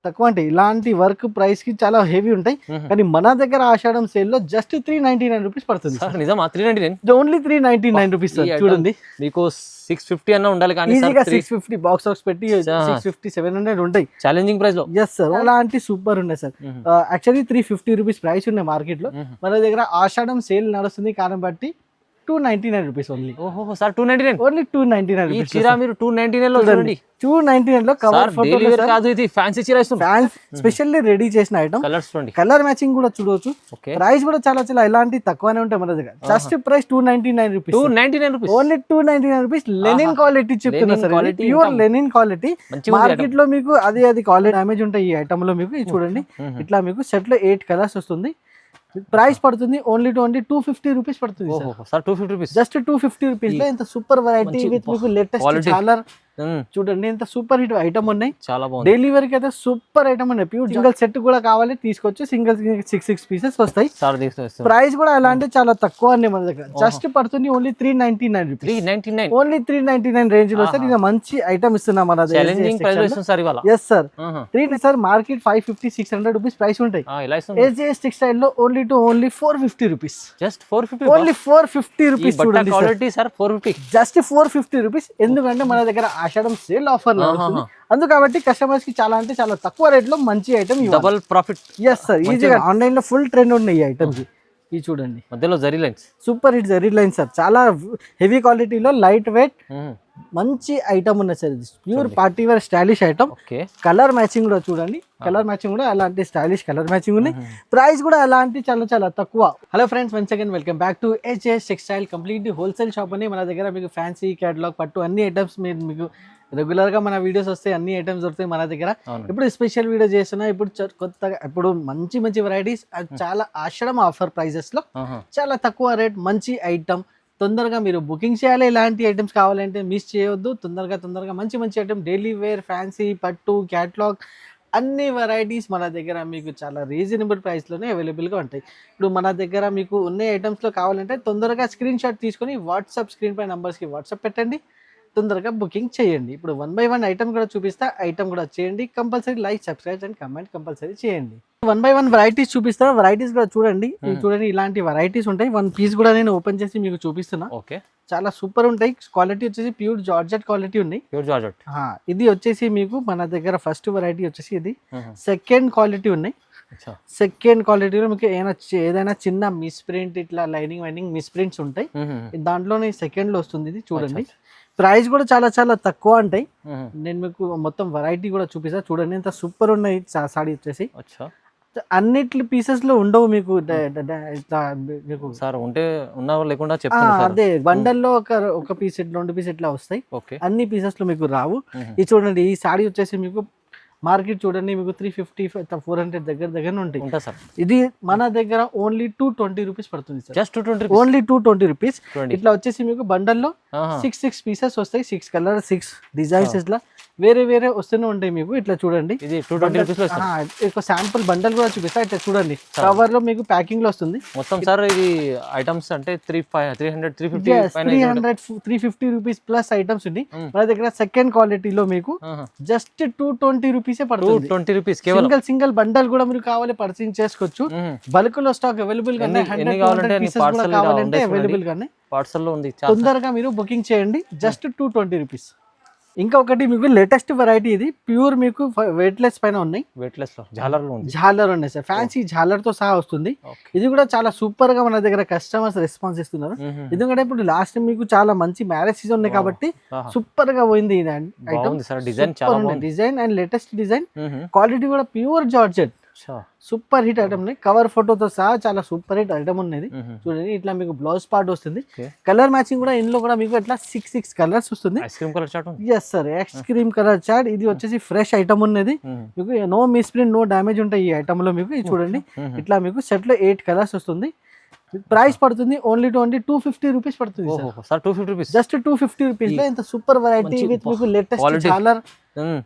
తక్కువ అంటే ఇలాంటి వర్క్ ప్రైస్ కి చాలా హెవీ ఉంటాయి. కానీ మన దగ్గర ఆషాఢం సేల్ లో జస్ట్ 399 రూపీస్ పడుతుంది. నిజమా 399? ఓన్లీ 399 రూపీస్ చూడండి. మీకు 650 అన్న ఉండాలి కానీ ఈజీగా 650 బాక్స్ పెట్టి 650 700 ఉంటాయి ఛాలెంజింగ్ ప్రైస్ లో. ఎస్ సార్, అలాంటి సూపర్ ఉన్నాయి సార్. యాక్చువల్లీ 350 రూపీస్ ప్రైస్ ఉన్నాయి మార్కెట్ లో. మన దగ్గర ఆషాఢం సేల్ నడుస్తుంది కాబట్టి 299 రూపీస్ ఓన్లీ. ఓహో సార్ 299 ఓన్లీ 299 ఈ చీర మీరు 299 లో చూడండి. 299 లో కవర్ ఫోటో కాదు, ఇది ఫ్యాన్సీ చీర ఇస్తుంది. ఫ్యాన్స్ స్పెషల్లీ రెడీ చేసిన ఐటమ్. కలర్స్ చూడండి, కలర్ మ్యాచింగ్ కూడా చూడవచ్చు. ప్రైస్ కూడా చాలా చాలా ఇలాంటి తక్కువనే ఉంటాయి మన దగ్గర. Just price 299 rupees. 299 rupees only 299 rupees. Linen quality చెప్తున్నా sir, pure linen quality. Market లో మీకు అది క్వాలిటీ డామేజ్ ఉంటాయి ఈ ఐటమ్ లో. మీకు ఇది చూడండి, ఇట్లా మీకు సెట్ లో 8 కలర్స్ వస్తుంది. ప్రైస్ పడుతుంది ఓన్లీ 250 రూపీస్ పడుతుంది సార్. 250 రూపీస్, జస్ట్ 250 రూపీస్ లో ఇంత సూపర్ వెరైటీ విత్ మీకు లేటెస్ట్ కలర్ చూడండి. ఎంత సూపర్ హిట్ ఐటమ్ ఉన్నాయి, చాలా బాగుంది. డైలీ వేర్ కి అయితే సూపర్ ఐటమ్ ఉన్నాయి. ప్యూర్ సింగిల్ సెట్ కూడా కావాలి తీసుకోవచ్చు. సింగిల్ 6 పీసెస్ వస్తాయి. ప్రైస్ కూడా ఎలా అంటే చాలా తక్కువ అండి మన దగ్గర. జస్ట్ పడుతుంది ఓన్లీ 399 రూపీస్. ఓన్లీ 399 రేంజ్ లో సార్. ఇది మంచి ఐటమ్ ఇస్తున్నాం మన దగ్గర. Yes sir, 3 sir market 550 600 rupees price ఉంటాయి. SJS టెక్స్టైల్ లో only 450 rupees. Just 450, only 450 rupees చూడండి సార్. 450, just 450 rupees. ఎందుకంటే మన దగ్గర ఆషాఢం సేల్ ఆఫర్ అందుకు కాబట్టి కస్టమర్స్ కి చాలా అంటే చాలా తక్కువ రేట్ లో మంచి item, double profit. Yes sir, ఈజీగా ఆన్లైన్ లో ఫుల్ ట్రెండ్ ఉన్నాయి ఈ ఐటమ్స్. ఇది చూడండి, మధ్యలో zari lines, super hit zari lines sir. చాలా హెవీ క్వాలిటీలో లైట్ వెయిట్ మంచి ఐటమ్ ఉన్నది సార్. ఇది pure party wear stylish item. Colour matching కూడా చూడండి, కలర్ మ్యాచింగ్ కూడా అలాంటి స్టైలిష్ కలర్ మ్యాచింగ్ ఉన్నాయి. ప్రైస్ కూడా అలాంటి చాలా చాలా తక్కువ. Hello friends, once again welcome back to SJS textile. Completely wholesale shop అని. మన దగ్గర మీకు ఫ్యాన్సీ క్యాటలాగ్ పట్టు అన్ని ఐటమ్స్ మీకు రెగ్యులర్ గా మన వీడియోస్ వస్తాయి, అన్ని ఐటమ్స్ దొరుకుతాయి మన దగ్గర. ఇప్పుడు స్పెషల్ వీడియో చేస్తున్నా. ఇప్పుడు కొత్తగా ఇప్పుడు మంచి మంచి వెరైటీస్ చాలా ఆషాఢం ఆఫర్ ప్రైజెస్ లో చాలా తక్కువ రేట్ మంచి ఐటమ్. తొందరగా మీరు బుకింగ్ చేయాలి. ఇలాంటి ఐటమ్స్ కావాలంటే మిస్ చేయొద్దు. తొందరగా మంచి మంచి ఐటమ్ డైలీ వేర్, ఫ్యాన్సీ, పట్టు, క్యాటలాగ్ అన్ని వెరైటీస్ మన దగ్గర మీకు చాలా రీజనబుల్ ప్రైస్లోనే అవైలబుల్గా ఉంటాయి. ఇప్పుడు మన దగ్గర మీకు ఉన్న ఐటమ్స్లో కావాలంటే తొందరగా స్క్రీన్ షాట్ తీసుకొని వాట్సాప్ స్క్రీన్ పై నంబర్స్కి వాట్సాప్ పెట్టండి. తొందరగా బుకింగ్ చేయండి. ఇప్పుడు 1 by 1 ఐటమ్ కూడా చూపిస్తా. ఐటమ్ కూడా చేయండి. Compulsory like, subscribe and comment compulsory చేయండి. 1 by 1 వెరైటీస్ చూపిస్తా. వెరైటీస్ కూడా చూడండి. చూడండి, ఇలాంటి వెరైటీస్ ఉంటాయి. 1 పీస్ కూడా నేను ఓపెన్ చేసి మీకు చూపిస్తున్నా. ఓకే, చాలా సూపర్ ఉంటాయి. క్వాలిటీ వచ్చేసి ప్యూర్ జార్జెట్ క్వాలిటీ ఉన్నాయి. Pure georgette. ఇది వచ్చేసి మీకు మన దగ్గర ఫస్ట్ వెరైటీ వచ్చేసి ఇది సెకండ్ క్వాలిటీ ఉన్నాయి. సెకండ్ క్వాలిటీలో మీకు ఏదైనా చిన్న మిస్ ప్రింట్, ఇట్లా లైనింగ్ మిస్ ప్రింట్స్ ఉంటాయి. దాంట్లోనే సెకండ్ లో వస్తుంది. ఇది చూడండి, ప్రైస్ కూడా చాలా చాలా తక్కువ ఉంటాయి. నేను మీకు మొత్తం వెరైటీ కూడా చూపిస్తా. చూడండి ఎంత సూపర్ ఉన్నాయి సాడీ వచ్చేసి. అన్నిటి పీసెస్ లో ఉండవు మీకు. సార్ ఉంటే ఉన్నా లేకుండా అదే బండల్లో ఒక పీస్ 2 పీస్ ఇట్లా వస్తాయి. అన్ని పీసెస్ లో మీకు రావు. ఇది చూడండి, ఈ సాడీ వచ్చేసి మీకు మార్కెట్ చూడండి మీకు 350 400 దగ్గర ఉంటాయి. ఇది మన దగ్గర ఓన్లీ 220 రూపీస్ పడుతుంది సార్. Just 220, only 220 rupees. ఇట్లా వచ్చేసి మీకు బండల్లో 6 పీసెస్ వస్తాయి. 6 కలర్ 6 డిజైన్స్ ఇట్లా వేరే వస్తూనే ఉంటాయి మీకు. ఇట్లా చూడండి, ఇది 220 రూపీస్ లో ఒక శాంపుల్ బండల్ కూడా చూపిస్తా. ఇట్లా చూడండి, కవర్ లో మీకు ప్యాకింగ్ లో వస్తుంది మొత్తం. సార్ ఇది ఐటమ్స్ అంటే 350 రూపీస్ ప్లస్ ఐటమ్స్ ఉంది మన దగ్గర. సెకండ్ క్వాలిటీలో మీకు జస్ట్ 220 రూపీస్ పడుతుంది. 220 రూపీస్. సింగిల్ బండల్ కూడా మీరు కావాలి పర్చేజ్ చేసుకోవచ్చు. బల్క్ లో స్టాక్ అవైలబుల్ గా కావాలంటే అవైలబుల్ గానే పార్సల్ లో ఉంది. తొందరగా మీరు బుకింగ్ చేయండి. Just 220 rupees. ఇంకా ఒకటి మీకు లేటెస్ట్ వెరైటీ, ఇది ప్యూర్ మీకు వెయిట్లెస్ పైన ఉన్నాయి. జాలర్ ఉన్నాయి సార్, ఫ్యాన్సీ జాలర్ తో సహా వస్తుంది. ఇది కూడా చాలా సూపర్ గా మన దగ్గర కస్టమర్స్ రెస్పాన్స్ ఇస్తున్నారు. ఎందుకంటే ఇప్పుడు లాస్ట్ మీకు చాలా మంచి మ్యారేజ్ సీజన్ ఉన్నాయి కాబట్టి సూపర్ గా పోయింది design and latest design. Quality కూడా pure georgette, super hit item. Cover ఫోటోతో సహా చాలా సూపర్ హిట్ ఐటమ్ ఉన్నది. చూడండి, ఇట్లా మీకు బ్లౌజ్ పార్ట్ వస్తుంది. కలర్ మ్యాచింగ్ కూడా ఇందులో కూడా మీకు ఇట్లా 6 కలర్స్ వస్తుంది. Yes sir, ice cream colour chart. ఇది వచ్చేసి ఫ్రెష్ ఐటమ్ ఉన్నది. మీకు no miss print, no damage ఉంటాయి ఈ ఐటమ్ లో మీకు. ఇది చూడండి, ఇట్లా మీకు సెట్ లో 8 కలర్స్ వస్తుంది. ప్రైస్ పడుతుంది ఓన్లీ 250 రూపీస్ పడుతుంది. జస్ట్ 250 రూపీస్ లో ఇంత సూపర్ వెరైటీ విత్ మీకు లేటెస్ట్ కలర్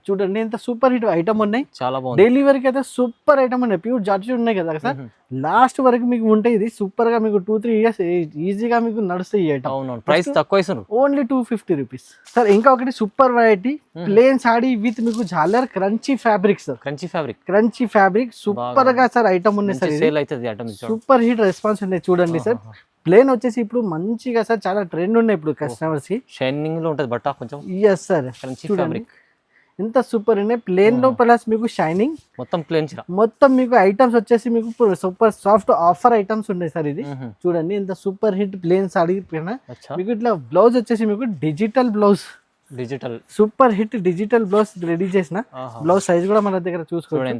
చూడండి ఎంత సూపర్ హిట్ ఐటమ్ ఉన్నాయి. చాలా బాగుంది. డైలీ వరకు అయితే సూపర్ ఐటమ్ ఉన్నాయి. ప్యూర్ జార్జెట్ ఉన్నాయి కదా సార్, లాస్ట్ వరకు మీకు ఉంటాయి. ఇది సూపర్ గా మీకు 2-3 ఇయర్స్ ఈజీగా మీకు నడుస్తాయి ఈ ఐటమ్. అవును, ప్రైస్ తక్కువ ఇస్తారు, ఓన్లీ 250 రూపీస్ సార్. ఇంకా ఒకటి super variety plain sari with మీకు జాలర్ crunchy fabric sir. Crunchy fabric super గా సార్ ఐటమ్ ఉన్నాయి సార్. సేల్ అవుతుంది ఐటమ్, సూపర్ హిట్ రెస్పాన్స్ ఉన్నాయి చూడండి సార్. ప్లేన్ వచ్చేసి ఇప్పుడు మంచిగా సార్ చాలా ట్రెండ్ ఉన్నాయి ఇప్పుడు కస్టమర్స్ కి. షైనింగ్ లో ఉంటది బట్ట కొంచెం. ఎస్ సార్, చూడండి ఎంత సూపర్ ఉన్నాయి. ప్లేన్ లో ప్లస్ మీకు షైనింగ్, మొత్తం మీకు ఐటమ్స్ వచ్చేసి మీకు సూపర్ సాఫ్ట్ ఆఫర్ ఐటమ్స్ ఉన్నాయి సార్. ఇది చూడండి ఎంత సూపర్ హిట్ ప్లేన్ సాడీ పైన మీకు ఇట్లా బ్లౌజ్ వచ్చేసి మీకు digital blouse, super hit digital blouse ready చేసిన బ్లౌజ్ సైజ్ కూడా మన దగ్గర చూసుకోండి.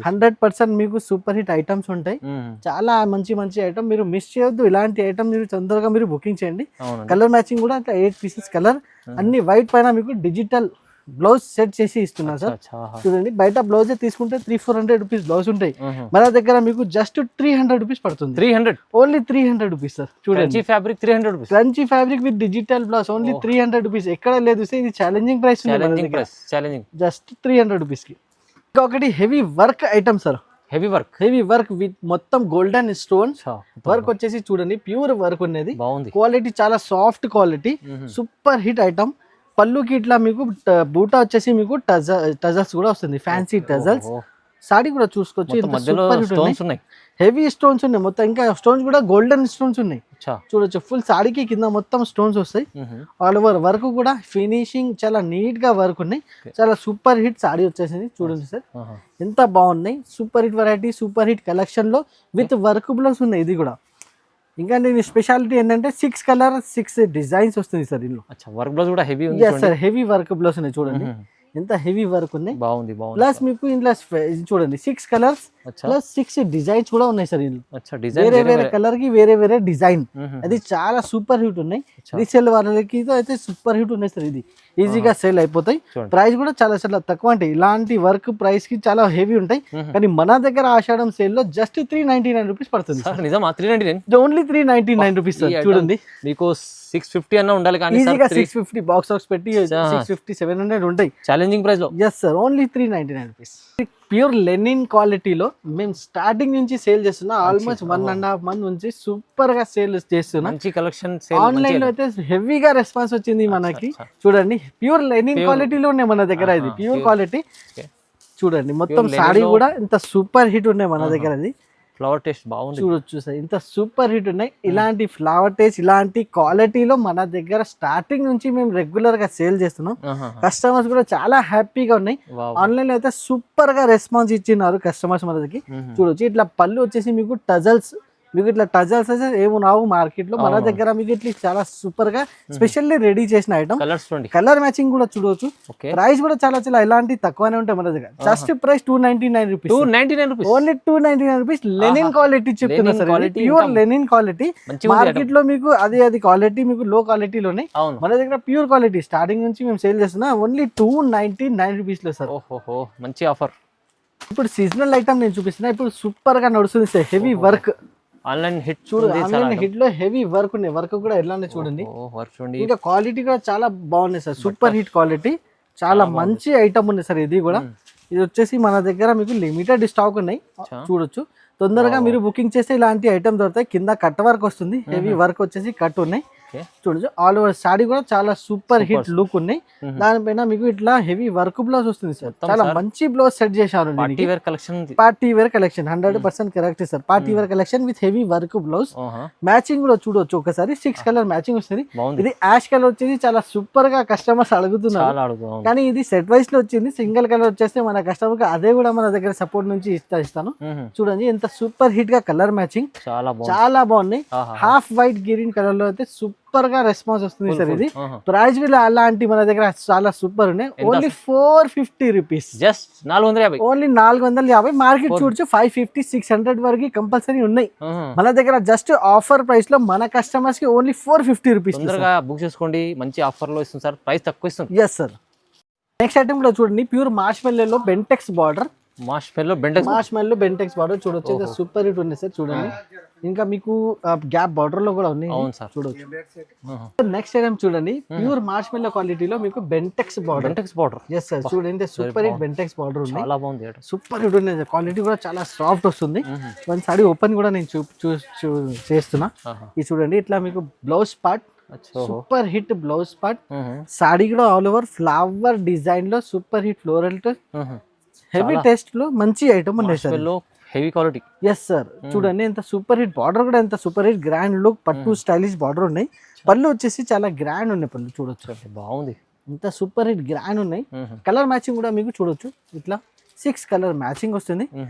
100% మీకు సూపర్ హిట్ ఐటమ్స్ ఉంటాయి. చాలా మంచి మంచి ఐటమ్, మీరు మిస్ చేయొద్దు. ఇలాంటి ఐటమ్ మీరు తొందరగా మీరు బుకింగ్ చేయండి. కలర్ మ్యాచింగ్ కూడా 8 పీసెస్ కలర్, అన్ని వైట్ పైన మీకు డిజిటల్ బ్లౌజ్ సెట్ చేసి ఇస్తున్నా సార్. చూడండి బయట బ్లౌజ్ తీసుకుంటే 300-400 రూపీస్ బ్లౌజ్ ఉంటాయి, మన దగ్గర మీకు జస్ట్ 300 రూపీస్ పడుతుంది. 300, ఓన్లీ 300 రూపీస్ సార్. చూడండి crunchy fabric with digital blouse only 300 rupees. ఎక్కడ లేదు సార్, ఇది ఛాలెంజింగ్ ప్రైస్, జస్ట్ 300 రూపీస్ కి. ఇంకొకటి heavy work item sir. Heavy work with మొత్తం గోల్డెన్ స్టోన్ వర్క్ వచ్చేసి చూడండి, ప్యూర్ వర్క్ ఉన్నది. క్వాలిటీ చాలా soft quality, super hit item. పళ్ళుకి ఇట్లా మీకు బూటా వచ్చేసి మీకు టజల్స్ కూడా వస్తుంది, ఫ్యాన్సీ టజల్స్. సాడీ కూడా చూసుకోవచ్చు, హెవీ స్టోన్స్ ఉన్నాయి మొత్తం. ఇంకా స్టోన్స్ కూడా గోల్డెన్ స్టోన్స్ ఉన్నాయి చూడొచ్చు. ఫుల్ సాడీకి కింద మొత్తం స్టోన్స్ వస్తాయి. ఆల్ ఓవర్ వర్క్ కూడా ఫినిషింగ్ చాలా నీట్ గా వర్క్ ఉన్నాయి. చాలా సూపర్ హిట్ సాడీ వచ్చేసింది చూడండి సార్, ఎంత బాగున్నాయి. Super hit variety, super hit collection లో విత్ వర్క్ బ్లౌజ్ ఉన్నాయి. ఇది కూడా ఇంకా దీని స్పెషాలిటీ ఏంటంటే 6 కలర్ 6 డిజైన్స్ వస్తుంది సార్. ఇందులో వర్క్ బ్లౌజ్ కూడా heavy sir, heavy work blouse ఉన్నాయి చూడండి, ఎంత హెవీ వర్క్ ఉన్నాయి. బాగుంది. ప్లస్ మీకు ఇంట్లో చూడండి 6 కలర్స్ ప్లస్ 6 డిజైన్స్ కూడా ఉన్నాయి సార్. ఇందులో వేరే వేరే కలర్ కి వేరే వేరే డిజైన్, అది చాలా సూపర్ హిట్ ఉన్నాయి. రీసేల్ వాళ్ళకి అయితే సూపర్ హిట్ ఉన్నాయి సార్. ఇది ఈజీగా సేల్ అయిపోతాయి. ప్రైస్ కూడా చాలా చాలా తక్కువ ఉంటాయి. ఇలాంటి వర్క్ ప్రైస్ కి చాలా హెవీ ఉంటాయి. కానీ మన దగ్గర ఆషాఢం సేల్ లో జస్ట్ 399 రూపీస్ పడుతుంది. Only 399 rupees sir. చూడండి మీకు 650 అన్న ఉండాలి, కానీ 650 బాక్స్ పెట్టి 650-700 ఉంటాయి ఛాలెంజింగ్ ప్రైస్ లో. Yes sir, only 399 rupees. Pure linen క్వాలిటీలో మేము స్టార్టింగ్ నుంచి సేల్ చేస్తున్నా. ఆల్మోస్ట్ 1.5 మంత్ నుంచి సూపర్ గా సేల్ చేస్తున్నాం. ఆన్లైన్ లో అయితే హెవీగా రెస్పాన్స్ వచ్చింది మనకి. చూడండి ప్యూర్ లెనిన్ క్వాలిటీలో ఉన్నాయి మన దగ్గర. ఇది ప్యూర్ క్వాలిటీ చూడండి, మొత్తం సాడీ కూడా ఇంత సూపర్ హిట్ ఉన్నాయి మన దగ్గర. అది ఫ్లవర్ టేస్ట్ బాగుంది చూడొచ్చు సార్, ఇంత సూపర్ హిట్ ఉన్నాయి. ఇలాంటి ఫ్లవర్ టేస్ట్ ఇలాంటి క్వాలిటీలో మన దగ్గర స్టార్టింగ్ నుంచి మేము రెగ్యులర్ గా సేల్ చేస్తున్నాం. కస్టమర్స్ కూడా చాలా హ్యాపీగా ఉన్నాయి. ఆన్లైన్ లో అయితే సూపర్ గా రెస్పాన్స్ ఇచ్చినారు కస్టమర్స్ మన దగ్గర. చూడొచ్చు ఇట్లా పళ్ళు వచ్చేసి మీకు టజల్స్, మీకు ఇట్లా టజల్స్ ఏమో రావు మార్కెట్ లో, మన దగ్గర మీకు ఇట్లా చాలా సూపర్ గా స్పెషల్లీ రెడీ చేసిన ఐటమ్. కలర్ మ్యాచింగ్ కూడా చూడవచ్చు. ప్రైస్ కూడా చాలా చాలా ఇలాంటి తక్కువనే ఉంటాయి మన దగ్గర. Just price 299 rupees, only 299 rupees. Linen quality చెప్తున్నా sir, pure linen quality. Market లో మీకు అది క్వాలిటీ మీకు లో క్వాలిటీలోనే, మన దగ్గర ప్యూర్ క్వాలిటీ స్టార్టింగ్ నుంచి మేము సేల్ చేస్తున్నా ఓన్లీ 299 రూపీస్ లో సార్. మంచి ఆఫర్. ఇప్పుడు సీజనల్ ఐటమ్ నేను చూపిస్తున్నా. ఇప్పుడు సూపర్ గా నడుస్తుంది sir, heavy work. Online hit చూడండి, ఆన్లైన్ హిట్ లో హెవీ వర్క్ ఉన్నాయి. వర్క్ కూడా ఎలానే చూడండి, ఇంకా క్వాలిటీ కూడా చాలా బాగున్నాయి సార్. సూపర్ హిట్ క్వాలిటీ, చాలా మంచి ఐటమ్ ఉంది సార్. ఇది కూడా ఇది వచ్చేసి మన దగ్గర మీకు లిమిటెడ్ స్టాక్ ఉన్నాయి చూడొచ్చు. తొందరగా మీరు బుకింగ్ చేస్తే ఇలాంటి ఐటమ్ దొరుకుతాయి. కింద కట్ వర్క్ వస్తుంది, హెవీ వర్క్ వచ్చేసి కట్ ఉన్నాయి చూడొచ్చు. ఆల్ ఓవర్ సాడీ కూడా చాలా సూపర్ హిట్ లుక్ ఉన్నాయి. దానిపైన మీకు ఇట్లా హెవీ వర్క్ బ్లౌజ్ వస్తుంది సార్. చాలా మంచి బ్లౌజ్ సెట్ చేశారు. Party wear collection 100% correct sir. Party wear collection with heavy work blouse. Matching కూడా చూడొచ్చు ఒకసారి. 6 కలర్ మ్యాచింగ్ వస్తుంది. ఇది యాష్ కలర్ వచ్చేసి చాలా సూపర్ గా కస్టమర్స్ అడుగుతున్నారు, కానీ ఇది సెట్ వైస్ లో వచ్చింది. సింగిల్ కలర్ వచ్చేస్తే మన కస్టమర్ కి అదే కూడా మన దగ్గర సపోర్ట్ నుంచి ఇస్తాను. చూడండి ఎంత సూపర్ హిట్ గా కలర్ మ్యాచింగ్ చాలా బాగున్నాయి. హాఫ్ వైట్ గ్రీన్ కలర్ లో అయితే సూపర్ గా రెస్పాన్స్ వస్తుంది సార్. ఇది ప్రైస్ కూడా అలాంటి మన దగ్గర చాలా సూపర్ ఉన్నాయి. Only 450 rupees, just 450, only 450. Market చూడొచ్చు 550-600 వరకు కంపల్సరీ ఉన్నాయి. మన దగ్గర జస్ట్ ఆఫర్ ప్రైస్ లో మన కస్టమర్స్ కి ఓన్లీ 450 రూపీస్. తొందరగా బుక్ చేసుకోండి, మంచి ఆఫర్ లో ఇస్తుంది సార్, ప్రైస్ తక్కువ ఇస్తుంది. Yes sir. నెక్స్ట్ ఐటమ్ కూడా చూడండి, pure మార్ష్మెల్లో Bentex border. మార్ష్మెల్లో Bentex మార్ష్మెల్లో Bentex border చూడొచ్చు, ఇంకా సూపర్ హిట్ ఉంది సార్ చూడండి. ఇంకా మీకు గ్యాప్ బార్డర్ లో కూడా ఉన్నాయి, అవును సార్ చూడొచ్చు. నెక్స్ట్ ఐటమ్ చూడండి, ప్యూర్ మార్ష్మెల్లో క్వాలిటీలో మీకు Bentex border. Bentex border yes sir చూడండి, సూపర్ హిట్ బెంటెక్స్ బార్డర్ ఉంది, చాలా బాగుంది. సూపర్ హిట్ ఉంది, క్వాలిటీ కూడా చాలా సాఫ్ట్ వస్తుంది. వన్ సారీ ఓపెన్ కూడా నేను చేస్తున్నా. ఇది చూడండి, ఇట్లా మీకు blouse part super hit blouse part, sari కూడా ఆల్ ఓవర్ ఫ్లవర్ డిజైన్ లో super hit floral heavy taste లో మంచి ఐటమ్ ఉన్నాయి sir, heavy quality. Yes sir చూడండి, ఎంత సూపర్ హిట్ బార్డర్ కూడా ఎంత సూపర్ హిట్ గ్రాండ్ లుక్ పట్టు స్టైలిష్ బార్డర్ ఉన్నాయి. పళ్ళు వచ్చేసి చాలా గ్రాండ్ ఉన్నాయి, పళ్ళు చూడొచ్చు బాగుంది, ఇంత సూపర్ హిట్ గ్రాండ్ ఉన్నాయి. కలర్ మ్యాచింగ్ కూడా మీకు చూడొచ్చు, ఇట్లా 6 కలర్ మ్యాచింగ్ వస్తుంది,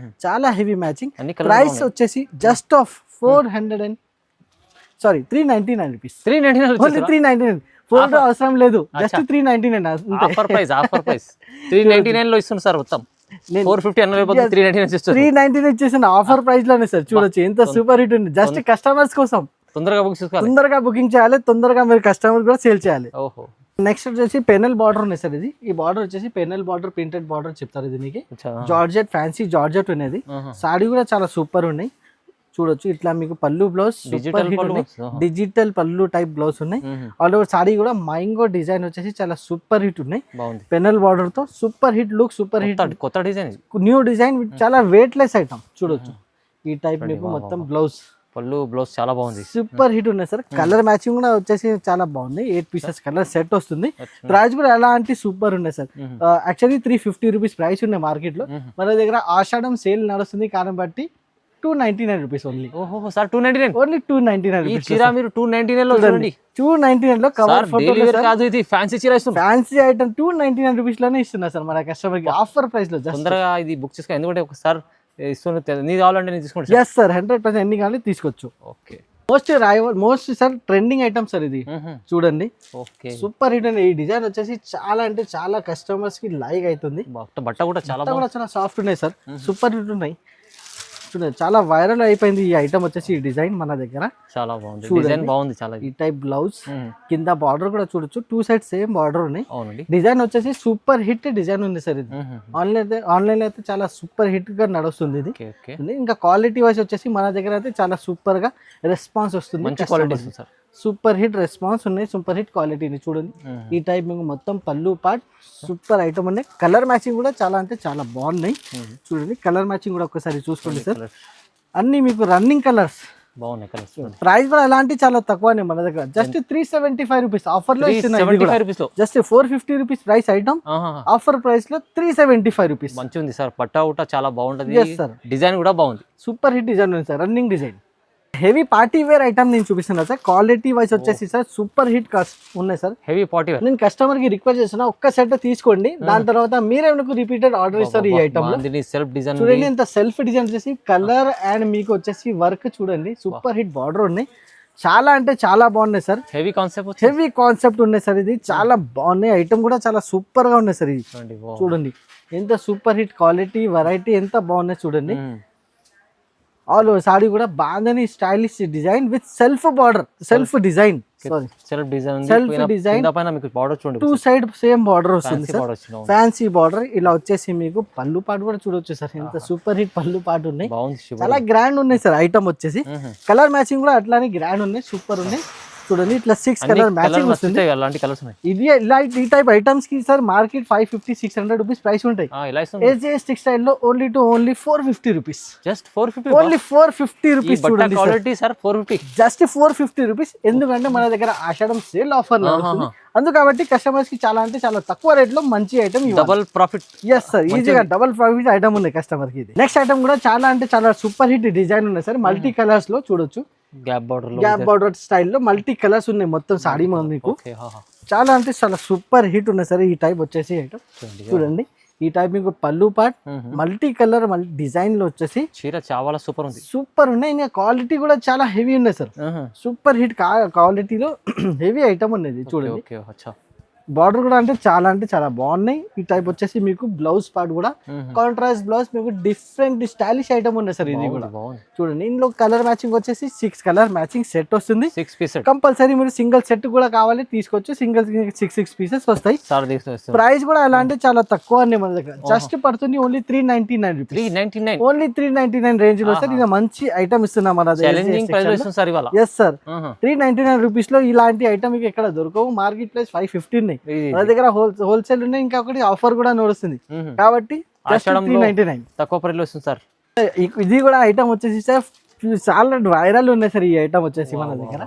చాలా హెవీ మ్యాచింగ్. ప్రైస్ వచ్చేసి జస్ట్ ఆఫ్ 399 రూపీస్. 399 4 అవసరం లేదు, జస్ట్ 399 ఆఫర్ ప్రైస్. 399 లో ఇస్తుంది సార్, మొత్తం 450 అన్న 399 ఇచ్చేసిన ఆఫర్ ప్రైస్ లోనే సార్. చూడొచ్చు ఎంత సూపర్ హిట్ ఉంది, జస్ట్ కస్టమర్స్ కోసం తొందరగా బుకింగ్ చేయాలి, తొందరగా మీరు కస్టమర్ కూడా సేల్ చేయాలి. ఓహో. నెక్స్ట్ వచ్చేసి పెనల్ బార్డర్ ఉన్నాయి సార్, ఇది ఈ బార్డర్ వచ్చేసి పెనల్ బార్డర్ ప్రింటెడ్ బార్డర్ చెప్తారు దీనికి. జార్జెట్ ఫ్యాన్సీ జార్జెట్ ఉన్నది, సాడీ కూడా చాలా సూపర్ ఉన్నాయి. చూడొచ్చు ఇట్లా మీకు పళ్ళు బ్లౌజ్ డిజిటల్ పళ్ళు టైప్ బ్లౌజ్ ఉన్నాయి. ఆల్ ఓవర్ సాడీ కూడా మైంగో డిజైన్ వచ్చేసి చాలా సూపర్ హిట్ ఉన్నాయి, పెనల్ బార్డర్ తో super hit look, super hit కొత్త డిజైన్, న్యూ డిజైన్, చాలా వెయిట్ లెస్ ఐటమ్. చూడొచ్చు ఈ టైప్ మీకు మొత్తం బ్లౌజ్ పళ్ళు బ్లౌజ్ చాలా బాగుంది, సూపర్ హిట్ ఉన్నాయి సార్. కలర్ మ్యాచింగ్ కూడా వచ్చేసి చాలా బాగుంది, 8 పీసెస్ కలర్ సెట్ వస్తుంది. ప్రైస్ కూడా ఎలాంటి సూపర్ ఉన్నాయి సార్. యాక్చువల్లీ 350 రూపీస్ ప్రైస్ ఉన్నాయి మార్కెట్ లో, మన దగ్గర ఆషాఢం సేల్ నడుస్తుంది కాబట్టి 299 రూపీస్ ఓన్లీ. ఓహో సార్ 299 ఓన్లీ 299 రూపీస్. చీర మీరు 299 లో చూడండి, 299 లో కవర్ ఫోటో కాదు, ఇది ఫ్యాన్సీ చీర ఇస్తుంది, ఫ్యాన్సీ ఐటమ్ 299 రూపీస్ లోనే ఇస్తున్నా సార్ మన కస్టమర్ కి ఆఫర్ ప్రైస్ లో. తొందరగా ఇది బుక్ చేసుకో, ఎందుకంటే ఒకసారి ఇస్తుంది, నీ కావాలంటే నేను తీసుకోండి. ఎస్ సార్ 100% ఎన్ని కావాలి తీసుకోవచ్చు. Okay. Most sir trending item sir ఇది, చూడండి ఓకే సూపర్ హిట్ అండి. ఈ డిజైన్ వచ్చేసి చాలా అంటే చాలా కస్టమర్స్ కి లైక్ అవుతుంది. బట్ట కూడా చాలా సాఫ్ట్ ఉన్నాయి సార్, సూపర్ హిట్ ఉన్నాయి. చూడండి చాలా వైరల్ అయిపోయింది ఈ ఐటమ్ వచ్చేసి, ఈ డిజైన్ మన దగ్గర చాలా బాగుంది, డిజైన్ బాగుంది చాలా. ఈ టైప్ బ్లౌజ్ కింద బార్డర్ కూడా చూడొచ్చు, 2 సైడ్ సేమ్ బార్డర్ ఉన్నాయి. డిజైన్ వచ్చేసి సూపర్ హిట్ డిజైన్ ఉంది సార్ ఇది. ఆన్లైన్ అయితే చాలా సూపర్ హిట్ గా నడుస్తుంది ఇది. ఇంకా క్వాలిటీ వైస్ వచ్చేసి మన దగ్గర అయితే చాలా సూపర్ గా రెస్పాన్స్ వస్తుంది, సూపర్ హిట్ రెస్పాన్స్ ఉన్నాయి, సూపర్ హిట్ క్వాలిటీని చూడండి. ఈ టైప్ మీకు మొత్తం పళ్ళు పార్ట్ సూపర్ ఐటమ్ ఉన్నాయి. కలర్ మ్యాచింగ్ కూడా చాలా అంటే చాలా బాగున్నాయి. చూడండి కలర్ మ్యాచింగ్ కూడా ఒకసారి చూసుకోండి సార్, అన్ని మీకు రన్నింగ్ కలర్స్ బాగున్నాయి. ప్రైస్ కూడా అలాంటి చాలా తక్కువనే మన దగ్గర, జస్ట్ 375 రూపీస్ ఆఫర్ లో ఇస్తున్నాయి. Just 450 rupees price item, offer price లో 375 రూపీస్. మంచిగా ఉంది సార్, పట్టా ఉట్టా చాలా బాగుంటది సార్, డిజైన్ కూడా బాగుంది, సూపర్ హిట్ డిజైన్ ఉంది sir, running design. Heavy party wear item నేను చూపిస్తున్నా సార్, క్వాలిటీ వైస్ వచ్చేసి సార్ సూపర్ హిట్ ఉన్నాయి సార్. హెవీ పార్టీ వేర్ నేను కస్టమర్ కి రిక్వెస్ట్ చేస్తున్నా, ఒక్క సెట్ తీసుకోండి, దాని తర్వాత మీరే రిపీటెడ్ ఆర్డర్ ఇస్తారు. ఈ ఐటమ్ సెల్ఫ్ డిజైన్ చూడండి, ఇంత సెల్ఫ్ డిజైన్ వచ్చేసి కలర్ అండ్ మీకు వచ్చేసి వర్క్ చూడండి, సూపర్ హిట్ బార్డర్ ఉన్నాయి, చాలా అంటే చాలా బాగున్నాయి సార్. హెవీ కాన్సెప్ట్ ఉన్నాయి సార్, ఇది చాలా బాగున్నాయి. ఐటమ్ కూడా చాలా సూపర్ గా ఉన్నాయి సార్. ఇది చూడండి ఎంత సూపర్ హిట్ క్వాలిటీ, వెరైటీ ఎంత బాగున్నాయి చూడండి. ఆల్ ఓవర్ సాడీ కూడా బాగుందని, stylish design with self border, self design 2 side same border వస్తుంది సార్, ఫ్యాన్సీ బార్డర్. ఇలా వచ్చేసి మీకు పళ్ళు పాటు కూడా చూడొచ్చు సార్, ఎంత సూపర్ హిట్ పళ్ళు పాటు ఉన్నాయి, చాలా గ్రాండ్ ఉన్నాయి సార్. ఐటమ్ వచ్చేసి కలర్ మ్యాచింగ్ కూడా అట్లానే గ్రాండ్ ఉన్నాయి, సూపర్ ఉన్నాయి. చూడండి ఇట్లా 6 కలర్ మ్యాచింగ్ వస్తుంది. ఇది ఈ టైప్ ఐటమ్స్ కి సార్ మార్కెట్ 550-600 రూపీస్ ప్రైస్ ఉంటాయి. AJS టెక్స్టైల్ లో ఓన్లీ 450 రూపీస్, జస్ట్ 450 రూపీస్. చూడండి జస్ట్ 450 రూపీస్, ఎందుకంటే మన దగ్గర ఆషాఢం సేల్ ఆఫర్ నడుస్తుంది, అందుకబట్టి కస్టమర్స్ కి చాలా అంటే చాలా తక్కువ రేట్ లో మంచి item, double profit. Yes sir, ఈజీగా డబుల్ ప్రాఫిట్ ఐటమ్ ఉంది కస్టమర్ కి. నెక్స్ట్ ఐటమ్ కూడా చాలా అంటే చాలా సూపర్ హిట్ డిజైన్ ఉన్నాయి సార్, మల్టీ కలర్స్ లో చూడొచ్చు, గ్యాప్ బార్డర్ స్టైల్లో మల్టీ కలర్స్ ఉన్నాయి మొత్తం సాడీ మీకు. చాలా అంటే చాలా సూపర్ హిట్ ఉన్నాయి సార్ ఈ టైప్ వచ్చేసి ఐటమ్. చూడండి ఈ టైప్ మీకు పళ్ళు పార్ట్ మల్టీ కలర్ డిజైన్ లో వచ్చేసి చీర చాలా సూపర్ ఉంది, సూపర్ ఉన్నాయి. ఇంకా క్వాలిటీ కూడా చాలా హెవీ ఉన్నాయి సార్, సూపర్ హిట్ క్వాలిటీలో హెవీ ఐటమ్ ఉన్నది. చూడండి బార్డర్ కూడా అంటే చాలా బాగున్నాయి. ఈ టైప్ వచ్చేసి మీకు బ్లౌజ్ పార్ట్ కూడా కాంట్రాస్ట్ బ్లౌజ్, మీకు డిఫరెంట్ స్టైలిష్ ఐటమ్ ఉంది సార్. ఇది కూడా చూడండి, ఇందులో కలర్ మ్యాచింగ్ వచ్చేసి 6 కలర్ మ్యాచింగ్ సెట్ వస్తుంది. 6 పీస్ కంపల్సరీ మీరు సింగిల్ సెట్ కూడా కావాలి తీసుకోవచ్చు. సింగిల్ 6 పీసెస్ వస్తాయి. ప్రైస్ కూడా ఎలా అంటే చాలా తక్కువ అండి మన దగ్గర. జస్ట్ పడుతుంది ఓన్లీ 399 రూపీస్. 399 ఓన్లీ 399 రేంజ్ లో సార్. ఇది మంచి ఐటమ్ ఇస్తున్నాం మన దగ్గర. ఎస్ సార్, 399 రూపీస్ లో ఇలాంటి ఐటమ్ మీకు ఎక్కడ దొరకవు. మార్కెట్ ప్రైస్ 550 ఉన్నాయి మన దగ్గర. హోల్సేల్ ఉన్నాయి, ఇంకా ఒకటి ఆఫర్ కూడా నడుస్తుంది కాబట్టి 399 తక్కువ ప్రైస్ లో వస్తుంది సార్. ఇది కూడా ఐటమ్ వచ్చేసి సార్ చాలా వైరల్ ఉన్నాయి సార్. ఈ ఐటమ్ వచ్చేసి మన దగ్గర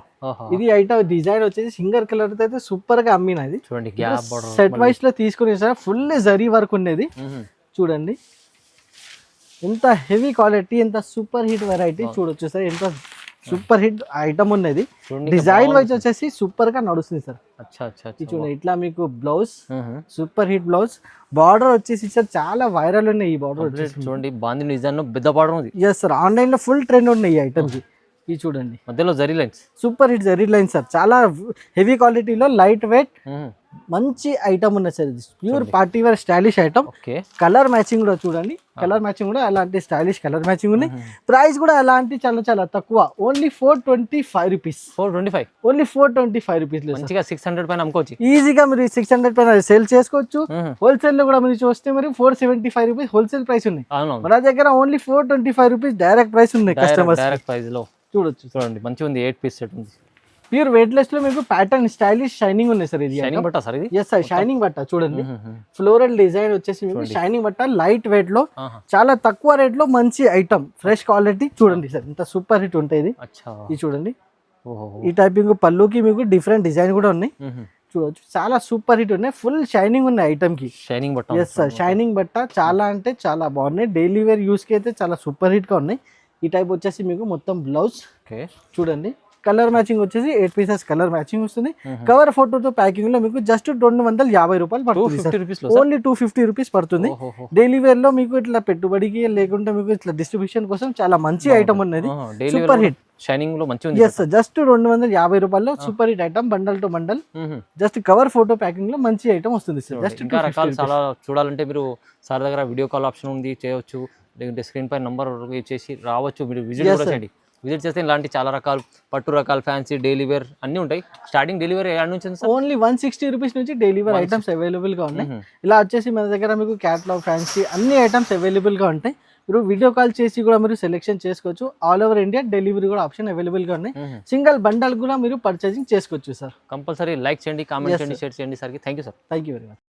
ఇది ఐటమ్ డిజైన్ వచ్చేసి సింగర్ కలర్ అయితే సూపర్ గా అమ్మినది. చూడండి, సెట్ వైస్ లో తీసుకుని సార్ ఫుల్ జరీ వర్క్ ఉండేది. చూడండి ఎంత హెవీ క్వాలిటీ, ఎంత సూపర్ హిట్ వెరైటీ చూడొచ్చు సార్. ఎంత సూపర్ హిట్ ఐటమ్ ఉన్నది. డిజైన్ వైజ్ వచ్చేసి సూపర్ గా నడుస్తుంది సార్. చూడండి, ఇట్లా మీకు blouse super hit blouse. Border వచ్చేసి సార్ చాలా వైరల్ ఉన్నాయి. ఈ బార్డర్ వచ్చేసి చూడండి, బాంది డిజైన్ పెద్ద బార్డర్ ఉంది. ఎస్ సార్, ఆన్లైన్ లో ఫుల్ ట్రెండ్ ఉన్నాయి ఈ ఐటమ్ కి. ఇది చూడండి, మధ్యలో zari lines, super hit zari lines sir. చాలా హెవీ క్వాలిటీలో లైట్ వెయిట్ మంచి ఐటమ్ ఉన్నది సార్. ఇది pure party wear stylish item. Colour matching కూడా చూడండి, కలర్ మ్యాచింగ్ కూడా అలాంటి స్టైలిష్ కలర్ మ్యాచింగ్ ఉన్నాయి. ప్రైస్ కూడా అలాంటి చాలా తక్కువ, ఓన్లీ 425 రూపీస్. 425 only 425 rupees. మంచిగా 600 పైన అమ్ముకోవచ్చు ఈజీగా. మీరు 600 పైన సేల్ చేసుకోవచ్చు. హోల్సేల్ లో కూడా మీరు చూస్తే మరి 475 రూపీస్ హోల్సేల్ ప్రైస్ ఉన్నాయి మన దగ్గర. ఓన్లీ 425 రూపీస్ డైరెక్ట్ ప్రైస్ ఉన్నాయి కస్టమర్స్. డైరెక్ట్ ప్రైస్ లో చూడొచ్చు. చూడండి, మంచిగా ఉంది. 8 పీస్ సెట్ ఉంది. ప్యూర్ వెయిట్ లెస్ లో మీకు ప్యాటర్న్ స్టైలిష్ షైనింగ్ ఉన్నాయి సార్. ఇది షైనింగ్ బట్ట సార్. ఇది ఎస్ సార్, షైనింగ్ బట్ట. చూడండి, ఫ్లోరల్ డిజైన్ వచ్చేసి మీకు షైనింగ్ బట్ట, లైట్ వెయిట్ లో చాలా తక్కువ రేట్ లో మంచి ఐటమ్, ఫ్రెష్ క్వాలిటీ. చూడండి సార్, ఇంత సూపర్ హిట్ ఉంటుంది. ఇది చూడండి, ఈ టైపింగ్ పళ్ళుకి మీకు డిఫరెంట్ డిజైన్ కూడా ఉన్నాయి. చూడొచ్చు, చాలా సూపర్ హిట్ ఉన్నాయి. ఫుల్ షైనింగ్ ఉన్నాయి ఐటమ్ కి. షైనింగ్ బట్ట. ఎస్ సార్, షైనింగ్ బట్ట చాలా అంటే చాలా బాగున్నాయి. డైలీ వేర్ యూస్ కి అయితే చాలా సూపర్ హిట్ గా ఉన్నాయి. ఈ టైప్ వచ్చేసి మీకు మొత్తం బ్లౌజ్ చూడండి. కలర్ మ్యాచింగ్ వచ్చేసి 8 పీసెస్ కలర్ మ్యాచింగ్ వస్తుంది. కవర్ ఫోటోతో ప్యాకింగ్ లో మీకు జస్ట్ 250 రూపాయలు పడుతుంది. ఓన్లీ 250 రూపీస్ పడుతుంది. డైలీ వేర్ లో మీకు ఇట్లా పెట్టుబడికి లేకుంటే మీకు ఇట్లా డిస్ట్రిబ్యూషన్ కోసం చాలా మంచి ఐటమ్ ఉన్నది. సూపర్ హిట్ షైనింగ్ లో మంచి ఉంది. ఎస్ సార్, జస్ట్ 250 రూపాయల్లో super hit item. Bundle to bundle, just cover photo packing లో మంచి ఐటమ్ వస్తుంది సార్. జస్ట్ ఇంకా రకాలు చాలా చూడాలంటే మీరు సార్ దగ్గర వీడియో కాల్ ఆప్షన్ ఉంది, చేయవచ్చు. లేకుంటే స్క్రీన్ పై నంబర్ ఇచ్చేసి రావచ్చు. మీరు విజిట్ కూడా చేయండి. విజిట్ చేస్తే ఇలాంటి చాలా రకాలు పట్టు రకాలు, ఫ్యాన్సీ, డైలీ వేర్ అన్ని ఉంటాయి. స్టార్టింగ్ డైలీ వేర్ ఏడు నుంచి ఓన్లీ 160 రూపీస్ నుంచి డైలీ వేర్ ఐటమ్స్ అవైలబుల్ గా ఉన్నాయి. ఇలా వచ్చేసి మన దగ్గర మీకు క్యాట్లాగ్, ఫ్యాన్సీ అన్ని ఐటమ్స్ అవైలబుల్ గా ఉంటాయి. మీరు వీడియో కాల్ చేసి కూడా మీరు సెలెక్షన్ చేసుకోవచ్చు. ఆల్ ఓవర్ ఇండియా డెలివరీ కూడా ఆప్షన్ అవైలబుల్ గా ఉన్నాయి. సింగిల్ బండల్ కూడా మీరు పర్చేసింగ్ చేసుకోవచ్చు సార్. కంపల్సరీ లైక్ చేయండి, కామెంట్ చేయండి, షేర్ చేయండి sir. Thank you sir. Thank you very much.